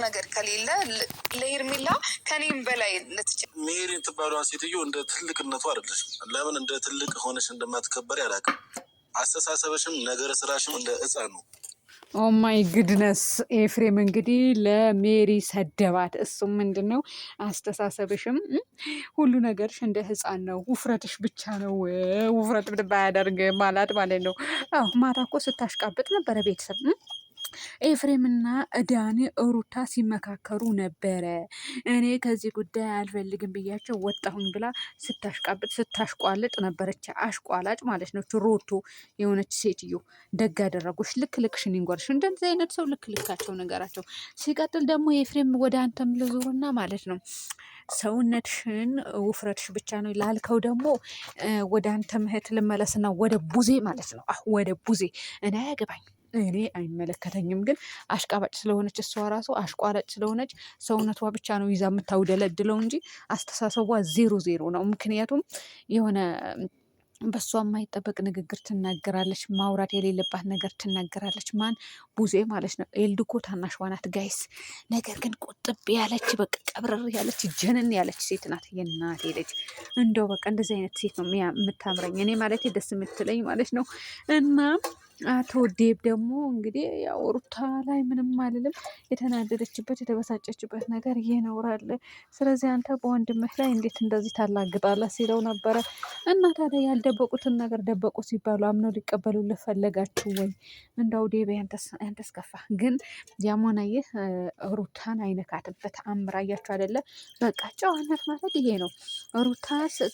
ነገር ከሌለ ለሄርሜላ ከኔም በላይ ሜሪን ትባሏን ሴትዮ እንደ ትልቅነቱ አይደለች። ለምን እንደ ትልቅ ሆነሽ እንደማትከበር ያላቅም። አስተሳሰብሽም ነገረ ስራሽም እንደ ሕፃን ነው። ኦማይ ግድነስ ኤፍሬም እንግዲህ ለሜሪ ሰደባት። እሱም ምንድን ነው አስተሳሰብሽም ሁሉ ነገርሽ እንደ ህፃን ነው፣ ውፍረትሽ ብቻ ነው ውፍረት ባያደርግ ማለት ነው። ማታ እኮ ስታሽቃብጥ ነበረ ቤተሰብ ኤፍሬምና ዳኒ ሩታ ሲመካከሩ ነበረ። እኔ ከዚህ ጉዳይ አልፈልግም ብያቸው ወጣሁኝ ብላ ስታሽቃብጥ ስታሽቋልጥ ነበረች። አሽቋላጭ ማለት ነው። ሮቶ የሆነች ሴትዮ ደግ አደረጉሽ። ልክ ልክሽን ይንጎርሽ። እንደዚህ አይነት ሰው ልክ ልካቸው ነገራቸው። ሲቀጥል ደግሞ ኤፍሬም ወደ አንተም ልዙርና ማለት ነው ሰውነትሽን ውፍረትሽ ብቻ ነው ላልከው ደግሞ ወደ አንተ ምህት ልመለስና ወደ ቡዜ ማለት ነው። ወደ ቡዜ እኔ አያገባኝ እኔ አይመለከተኝም። ግን አሽቃባጭ ስለሆነች እሷ ራሱ አሽቋላጭ ስለሆነች ሰውነቷ ብቻ ነው ይዛ የምታውደለድለው እንጂ አስተሳሰቧ 0-0 ነው። ምክንያቱም የሆነ በሷ የማይጠበቅ ንግግር ትናገራለች። ማውራት የሌለባት ነገር ትናገራለች። ማን ቡዜ ማለት ነው። ኤልድኮ ታናሽዋ ናት ጋይስ። ነገር ግን ቁጥብ ያለች በቃ ቀብረር ያለች ጀነን ያለች ሴት ናት። የእናቴ ልጅ እንደው በቃ እንደዚህ አይነት ሴት ነው የምታምረኝ እኔ ማለት ደስ የምትለኝ ማለት ነው። እና አቶ ዴብ ደግሞ እንግዲህ ያው ሩታ ላይ ምንም አልልም። የተናደደችበት የተበሳጨችበት ነገር ይኖራል። ስለዚህ አንተ በወንድምህ ላይ እንዴት እንደዚህ ታላግጣለህ ሲለው ነበረ። እና ታዲያ ያልደበቁትን ነገር ደበቁ ሲባሉ አምነው ሊቀበሉልህ ፈለጋችሁ ወይ? እንዳው ዴብ ያንተስ ከፋ። ግን ያም ሆነ ይህ ሩታን አይነካትም በተአምር። አያችሁ አይደለ? በቃ ጨዋነት ማለት ይሄ ነው።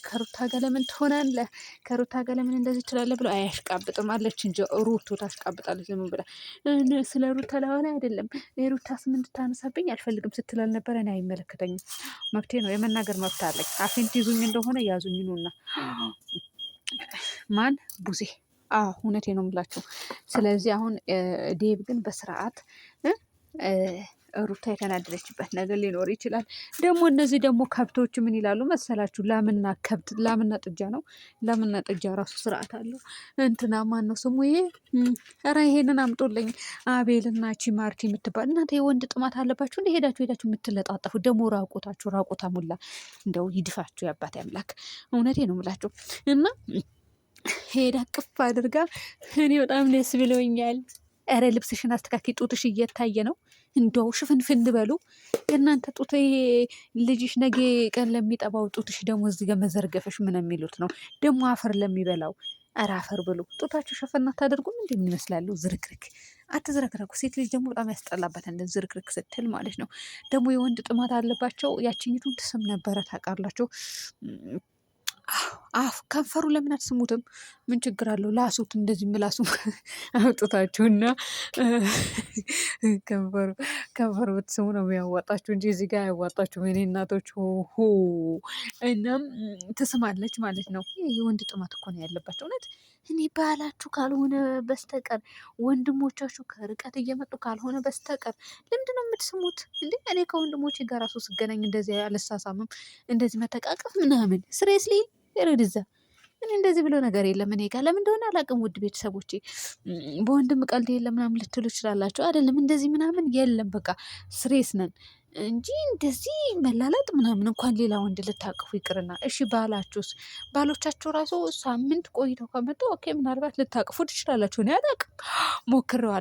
ከሩታ ጋር ለምን ትሆናለህ? ከሩታ ጋር ለምን እንደዚህ ትላለህ ብሎ አያሽቃብጥም አለች እንጂ ሩቶ ታሽቃብጣለች። ዝም ብላ ስለ ሩታ ለሆነ አይደለም ሩታስ ምን እንድታነሳብኝ አልፈልግም ስትል አልነበረ? እኔ አይመለከተኝም፣ መብቴ ነው፣ የመናገር መብት አለኝ። አፌን ትይዙኝ እንደሆነ ያዙኝ ነውና ማን ቡዜ እውነቴ ነው የምላችሁ። ስለዚህ አሁን ዴብ ግን በስርዓት ሩታ የተናደደችበት ነገር ሊኖር ይችላል። ደግሞ እነዚህ ደግሞ ከብቶች ምን ይላሉ መሰላችሁ? ላምና ከብት ላምና ጥጃ ነው። ላምና ጥጃ ራሱ ስርዓት አለው። እንትና ማን ነው ስሙ? ይሄ ኧረ ይሄንን አምጦልኝ አቤልና ቺ ማርቲ የምትባል እናንተ የወንድ ጥማት አለባችሁ እንደ ሄዳችሁ የምትለጣጠፉ ደግሞ ራቆታ ሙላ እንደው ይድፋችሁ የአባቴ አምላክ። እውነቴ ነው የምላችሁ እና ሄዳ ቅፍ አድርጋ እኔ በጣም ደስ ብሎኛል። ኧረ ልብስሽን አስተካኪ፣ ጡትሽ እየታየ ነው። እንደው ሽፍንፍን በሉ የእናንተ ጡት። ልጅሽ ነገ ቀን ለሚጠባው ጡትሽ ደግሞ እዚህ ጋር መዘርገፈሽ ምን የሚሉት ነው ደግሞ? አፈር ለሚበላው ኧረ አፈር ብሉ። ጡታችሁ ሸፈና አታደርጉም? እንደምን ይመስላሉ? ዝርክርክ አትዝረክረኩ። ሴት ልጅ ደግሞ በጣም ያስጠላባት እንደ ዝርክርክ ስትል ማለት ነው። ደግሞ የወንድ ጥማት አለባቸው። ያችኝቱን ትስም ነበረ ታውቃላችሁ። ከንፈሩ ለምን አትስሙትም? ምን ችግር አለው? ላሱት እንደዚህ ምላሱ አውጥታችሁና ከንፈሩ ብትስሙ ነው የሚያዋጣችሁ እንጂ እዚህ ጋር አያዋጣችሁም። የኔ እናቶች እናም ትስማለች ማለት ነው። የወንድ ጥማት እኮ ነው ያለባቸው። እውነት እኔ ባላችሁ ካልሆነ በስተቀር ወንድሞቻችሁ ከርቀት እየመጡ ካልሆነ በስተቀር ለምንድን ነው የምትስሙት እንዴ? እኔ ከወንድሞቼ ጋር ራሱ ስገናኝ እንደዚህ አልሳሳምም። እንደዚህ መተቃቀፍ ምናምን ስሬስሊ ረድዛ እኔ እንደዚህ ብሎ ነገር የለም እኔ ጋር። ለምን እንደሆነ አላውቅም። ውድ ቤተሰቦቼ በወንድም ቀልድ የለም ምናምን ልትሉ ይችላላችሁ። አይደለም እንደዚህ ምናምን የለም። በቃ ስሬስ ነን እንጂ እንደዚህ መላላጥ ምናምን እንኳን ሌላ ወንድ ልታቅፉ ይቅርና፣ እሺ ባሎቻችሁ ራሱ ሳምንት ቆይተው ከመጡ ኦኬ ምናልባት ልታቅፉ ትችላላችሁ። እኔ አላቅም፣ ሞክሬው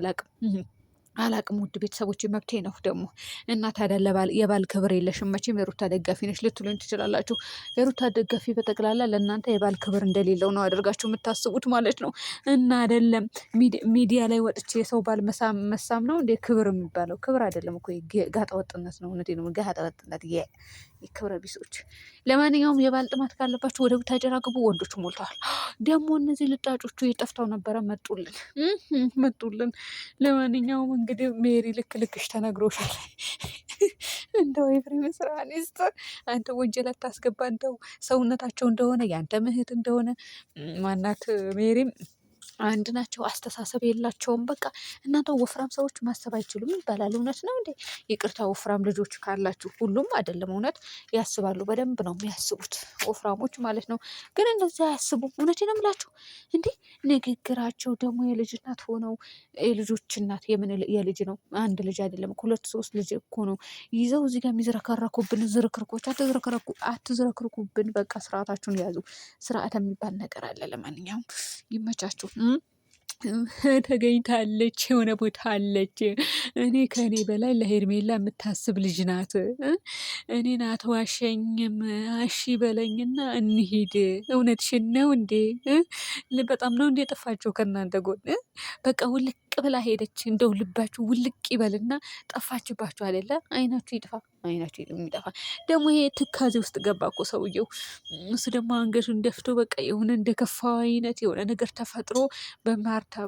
አላቅም ውድ ቤተሰቦች መብቴ ነው ደግሞ። እና ታዲያ የባል ክብር የለሽም መቼም የሩታ ደጋፊ ነች ልትሉኝ ትችላላችሁ። የሩታ ደጋፊ በጠቅላላ ለእናንተ የባል ክብር እንደሌለው ነው አድርጋችሁ የምታስቡት ማለት ነው። እና አይደለም ሚዲያ ላይ ወጥቼ የሰው ባል መሳም ነው እንዴ ክብር የሚባለው? ክብር አይደለም እኮ ጋጠ ወጥነት ነው። እውነቴ ነው፣ ጋጠ ወጥነት የክብረ ቢሶች። ለማንኛውም የባል ጥማት ካለባችሁ ወደ ቡታጀራ ግቡ፣ ወንዶች ሞልተዋል። ደግሞ እነዚህ ልጣጮቹ የጠፍተው ነበረ መጡልን። ለማንኛውም እንግዲህ ሜሪ ልክሽ ተነግሮሻል። እንደው ኤፍሬም ስራህን ይስጥ። አንተ ወንጀል አታስገባ። እንደው ሰውነታቸው እንደሆነ ያንተ ምህት እንደሆነ ማናት ሜሪም አንድ ናቸው። አስተሳሰብ የላቸውም። በቃ እናንተ ወፍራም ሰዎች ማሰብ አይችሉም ይባላል። እውነት ነው እንዴ? ይቅርታ ወፍራም ልጆች ካላችሁ፣ ሁሉም አይደለም። እውነት ያስባሉ፣ በደንብ ነው የሚያስቡት ወፍራሞች ማለት ነው። ግን እንደዚህ አያስቡም። እውነቴን ነው የምላችሁ እንዴ። ንግግራቸው ደግሞ የልጅ እናት ሆነው የልጆች እናት የምን የልጅ ነው? አንድ ልጅ አይደለም 2 3 ልጅ እኮ ነው ይዘው እዚህ ጋር የሚዝረከረኩብን። ዝርክርኮች አትዝረክርኩብን። በቃ ስርዓታችሁን ያዙ። ስርዓት የሚባል ነገር አለ። ለማንኛውም ይመቻችሁ። ተገኝታለች፣ የሆነ ቦታ አለች። እኔ ከእኔ በላይ ለሄርሜላ የምታስብ ልጅ ናት። እኔን አትዋሸኝም። እሺ በለኝና እንሂድ። እውነትሽን ነው እንዴ? በጣም ነው እንዴ ጠፋቸው ከእናንተ ጎን? በቃ ውልቅ ብላ ሄደች። እንደው ልባችሁ ውልቅ ይበልና ጠፋችባችሁ አይደለ? አይናችሁ ይጥፋ፣ አይናችሁ የሚጠፋ ደግሞ ይሄ ትካዜ ውስጥ ገባ እኮ ሰውየው። እሱ ደግሞ አንገቱን ደፍቶ በቃ የሆነ እንደከፋው አይነት የሆነ ነገር ተፈጥሮ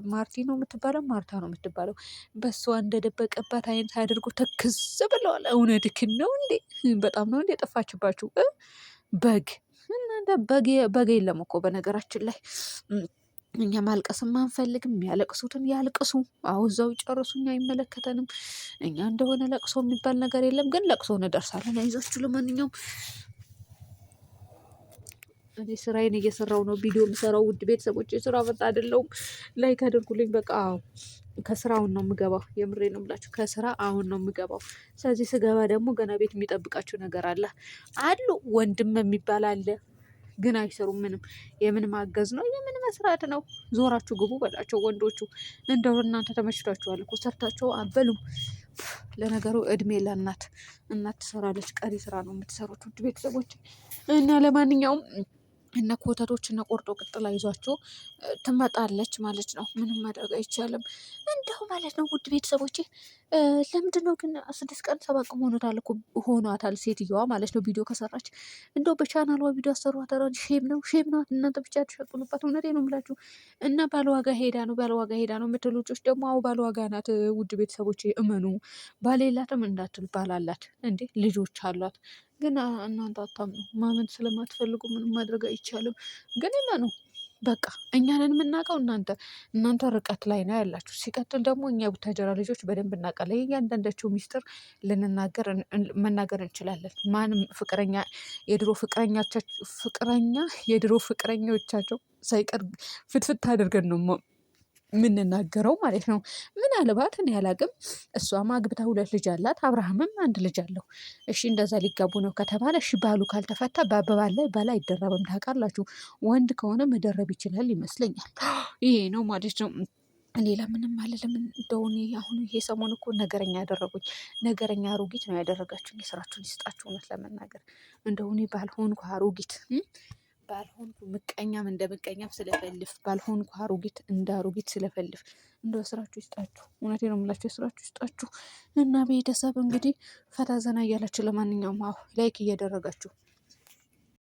ማርቲ ነው የምትባለው፣ ማርታ ነው የምትባለው፣ በእሷ እንደደበቀባት አይነት አድርጎ ተክዝ ብለዋል። እውነትህን ነው እንዴ? በጣም ነው እንዴ ጠፋችባችሁ? በግ እናንተ በግ የለም እኮ በነገራችን ላይ። እኛ ማልቀስም አንፈልግም። የሚያለቅሱትን ያልቅሱ፣ እዛው ይጨርሱ፣ እኛ አይመለከተንም። እኛ እንደሆነ ለቅሶ የሚባል ነገር የለም። ግን ለቅሶ እንደርሳለን። አይዟችሁ። ለማንኛውም እኔ ስራዬን እየሰራው ነው፣ ቪዲዮ የምሰራው። ውድ ቤተሰቦች የስራ ፈታ አይደለሁም። ላይክ አድርጉልኝ። በቃ ከስራ አሁን ነው የምገባው። የምሬ ነው የምላችሁ፣ ከስራ አሁን ነው የምገባው። ስለዚህ ስገባ ደግሞ ገና ቤት የሚጠብቃችሁ ነገር አለ አሉ። ወንድም የሚባል አለ፣ ግን አይሰሩም። ምንም የምን ማገዝ ነው? የምን መስራት ነው? ዞራችሁ ግቡ በላቸው ወንዶቹ። እንደው እናንተ ተመችቷችኋል እኮ ሰርታችሁ አበሉም። ለነገሩ እድሜ ለእናት ትሰራለች። ቀሪ ስራ ነው የምትሰሩት ውድ ቤተሰቦች። እና ለማንኛውም እነ ኮተቶች እነ ቆርጦ ቅጥላ ይዟቸው ትመጣለች ማለት ነው። ምንም ማድረግ አይቻልም እንደው ማለት ነው ውድ ቤተሰቦቼ። ለምንድን ነው ግን 6 ቀን 7 ቀን ሆኗታል ሴትዮዋ ማለት ነው ቪዲዮ ከሰራች። እንደው በቻናሏ ቪዲዮ አሰሯት። ሼም ነው እናንተ ብቻ ተሸቅሉባት። እውነቴ ነው የምላችሁ። እና ባለዋጋ ሄዳ ነው የምትሉ ልጆች ደግሞ አዎ ባለዋጋ ናት ውድ ቤተሰቦቼ። እመኑ። ባል የላትም እንዳትል ባል አላት እንዴ፣ ልጆች አሏት። ግን እናንተ አታምኑ። ማመን ስለማትፈልጉ ምንም ማድረግ አይቻልም። ግን እመኑ በቃ እኛንን የምናውቀው እናንተ ርቀት ላይ ነው ያላችሁ። ሲቀጥል ደግሞ እኛ ቡታጀራ ልጆች በደንብ እናውቃለን። እያንዳንዳቸው ሚስጥር መናገር እንችላለን። ማንም የድሮ ፍቅረኞቻቸው ሳይቀር ፍትፍት አድርገን ነው የምንናገረው ማለት ነው። ምናልባት እኔ አላቅም። እሷም አግብታ 2 ልጅ አላት፣ አብርሃምም 1 ልጅ አለው። እሺ እንደዛ ሊጋቡ ነው ከተባለ እሺ ባሉ ካልተፈታ በባል ላይ ባል አይደረብም። ታውቃላችሁ፣ ወንድ ከሆነ መደረብ ይችላል ይመስለኛል። ይሄ ነው ማለት ነው። ሌላ ምንም አልልም። እንደው እኔ አሁን ይሄ ሰሞን እኮ ነገረኛ ያደረጉኝ፣ ነገረኛ አሮጊት ነው ያደረጋችሁኝ። የስራችሁን ይስጣችሁ። እውነት ለመናገር እንደው እኔ ባልሆንኩ አሮጊት ባልሆንኩ ምቀኛም እንደ ምቀኛም ስለፈልፍ፣ ባልሆንኩ አሮጊት እንደ አሮጊት ስለፈልፍ። እንደው ስራችሁ ይስጣችሁ። እውነቴ ነው የምላችሁ፣ ስራችሁ ይስጣችሁ። እና ቤተሰብ እንግዲህ ፈታ ዘና እያላችሁ ለማንኛውም ላይክ እያደረጋችሁ